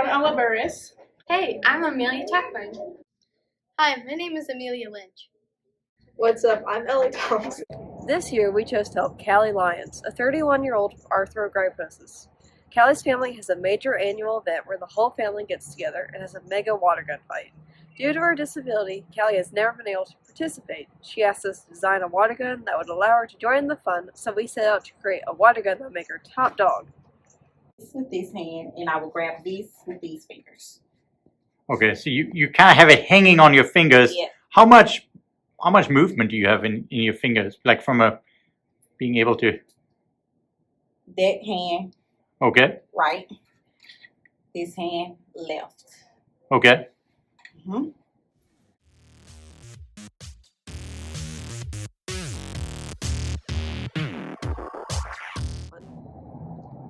I'm Ella Burris. Hey, I'm Amelia Tuckburn. Hi, my name is Amelia Lynch. What's up? I'm Ellie Thompson. This year, we chose to help Callie Lyons, a 31-year-old with arthrogryposis. Callie's family has a major annual event where the whole family gets together and has a mega water gun fight. Due to her disability, Callie has never been able to participate. She asked us to design a water gun that would allow her to join in the fun, so we set out to create a water gun that would make her top dog. With this hand, and I will grab this with these fingers. Okay, so you kind of have it hanging on your fingers. Yeah. How much movement do you have in your fingers, like from being able to? That hand, Okay. right. This hand, left. Okay. Mm-hmm.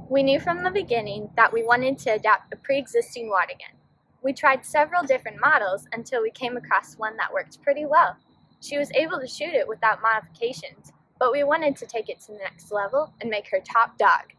We knew from the beginning that we wanted to adapt a pre-existing water gun. We tried several different models until we came across one that worked pretty well. She was able to shoot it without modifications, but we wanted to take it to the next level and make her top dog.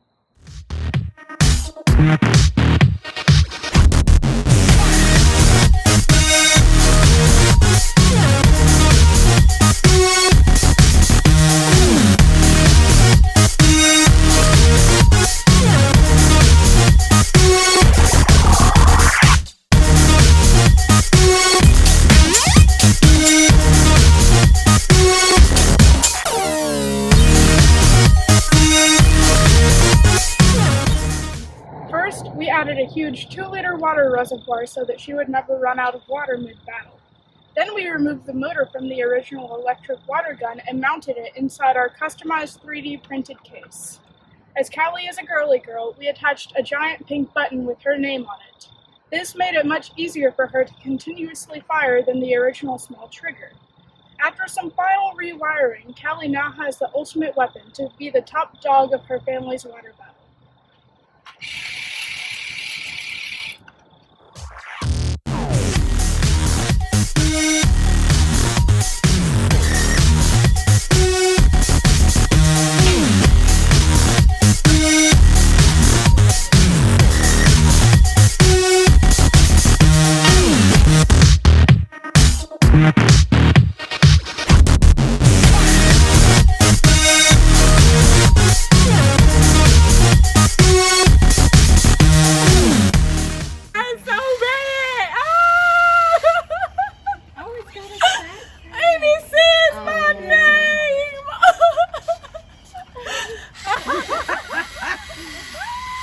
First, we added a huge 2-liter water reservoir so that she would never run out of water mid-battle. Then we removed the motor from the original electric water gun and mounted it inside our customized 3D printed case. As Callie is a girly girl, we attached a giant pink button with her name on it. This made it much easier for her to continuously fire than the original small trigger. After some final rewiring, Callie now has the ultimate weapon to be the top dog of her family's water battle.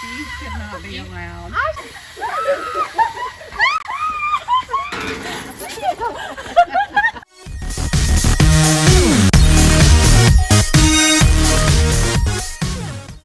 These should not be allowed.